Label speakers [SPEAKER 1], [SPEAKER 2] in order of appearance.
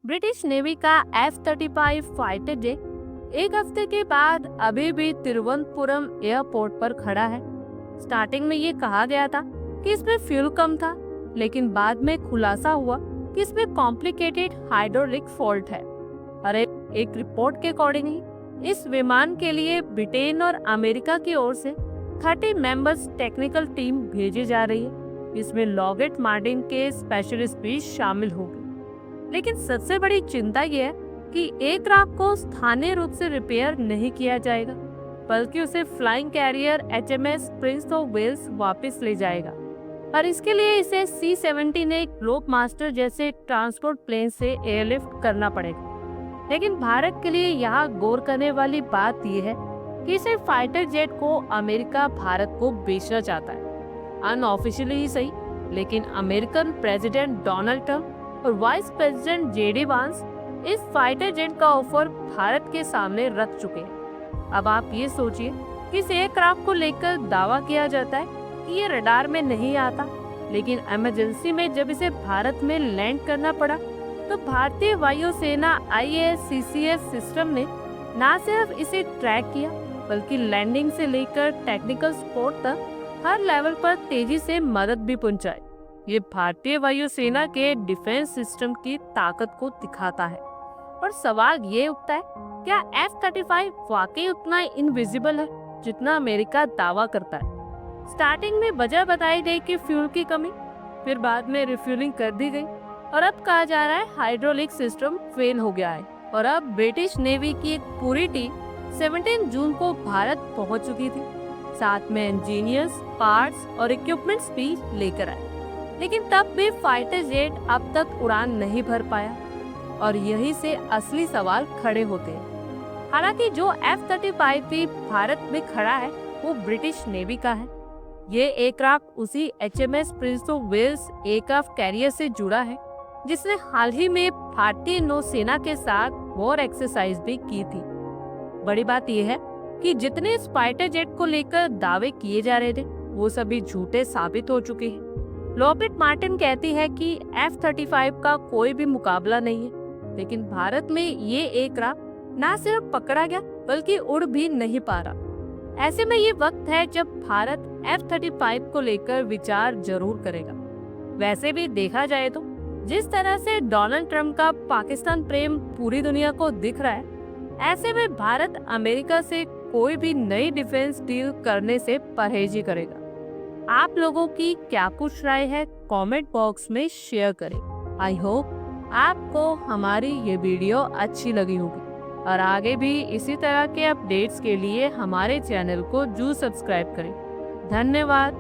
[SPEAKER 1] British navy का F-35 fighter jet एक हफ्ते के बाद अभी भी तिरुवनंतपुरम एयरपोर्ट पर खड़ा है। स्टार्टिंग में ये कहा गया था कि इसमें फ्यूल कम था, लेकिन बाद में खुलासा हुआ कि इसमें कॉम्प्लिकेटेड हाइड्रोलिक फॉल्ट है। और एक रिपोर्ट के अकॉर्डिंग इस विमान के लिए ब्रिटेन और अमेरिका की ओर से 30 मेंबर्स टेक्निकल टीम भेजी जा रही है। इसमें लॉकहीड मार्टिन के स्पेशलिस्ट भी शामिल होंगे। लेकिन सबसे बड़ी चिंता यह है कि एयरक्राफ्ट को स्थानीय रूप से रिपेयर नहीं किया जाएगा, बल्कि उसे flying carrier HMS Prince of Wales वापस ले जाएगा। और इसके लिए इसे C-17 ग्लोब मास्टर जैसे ट्रांसपोर्ट प्लेन से एयरलिफ्ट करना पड़ेगा। लेकिन भारत के लिए यहाँ गौर करने वाली बात यह है कि इसे फाइटर जेट को अमेरिका भारत को बेचना चाहता है। अनऑफिशियली ही सही, लेकिन अमेरिकन प्रेसिडेंट डोनाल्ड ट्रंप और वाइस प्रेसिडेंट JD वांस इस फाइटर जेट का ऑफर भारत के सामने रख चुके हैं। अब आप ये सोचिए कि इस एयरक्राफ्ट को लेकर दावा किया जाता है कि ये रडार में नहीं आता, लेकिन इमरजेंसी में जब इसे भारत में लैंड करना पड़ा तो भारतीय वायुसेना IAS-CCS सिस्टम ने न सिर्फ इसे ट्रैक किया, बल्कि लैंडिंग से लेकर टेक्निकल सपोर्ट तक हर लेवल पर तेजी से मदद भी पहुंचाई। ये भारतीय वायुसेना के डिफेंस सिस्टम की ताकत को दिखाता है। और सवाल ये उठता है, क्या F-35 वाकई उतना इनविजिबल है जितना अमेरिका दावा करता है? स्टार्टिंग में वजह बताई गई कि फ्यूल की कमी, फिर बाद में रिफ्यूलिंग कर दी गई, और अब कहा जा रहा है हाइड्रोलिक सिस्टम फेल हो गया है। और अब ब्रिटिश नेवी की एक पूरी टीम 17 जून को भारत पहुंच चुकी थी, साथ में इंजीनियर्स, पार्ट्स और इक्विपमेंट्स भी लेकर आए। लेकिन तब भी फाइटर जेट अब तक उड़ान नहीं भर पाया, और यहीं से असली सवाल खड़े होते हैं। हालांकि जो F-35 भी भारत में खड़ा है वो ब्रिटिश नेवी का है। ये एयरक्राफ्ट उसी HMS Prince of Wales aircraft carrier से जुड़ा है, जिसने हाल ही में भारतीय नौसेना के साथ वॉर एक्सरसाइज भी की थी। बड़ी बात यह है कि जितने फाइटर जेट को लेकर दावे किए जा रहे थे वो सभी झूठे साबित हो चुके हैं। लॉकहीड मार्टिन कहती है कि F-35 का कोई भी मुकाबला नहीं है, लेकिन भारत में ये एयरक्राफ्ट न सिर्फ पकड़ा गया बल्कि उड़ भी नहीं पा रहा। ऐसे में ये वक्त है जब भारत F-35 को लेकर विचार जरूर करेगा। वैसे भी देखा जाए तो जिस तरह से डोनाल्ड ट्रंप का पाकिस्तान प्रेम पूरी दुनिया को दिख रहा है, ऐसे में भारत अमेरिका से कोई भी नई डिफेंस डील करने से परहेज ही करेगा। आप लोगों की क्या कुछ राय है, कमेंट बॉक्स में शेयर करें। आई होप आपको हमारी ये वीडियो अच्छी लगी होगी, और आगे भी इसी तरह के अपडेट्स के लिए हमारे चैनल को जरूर सब्सक्राइब करें। धन्यवाद।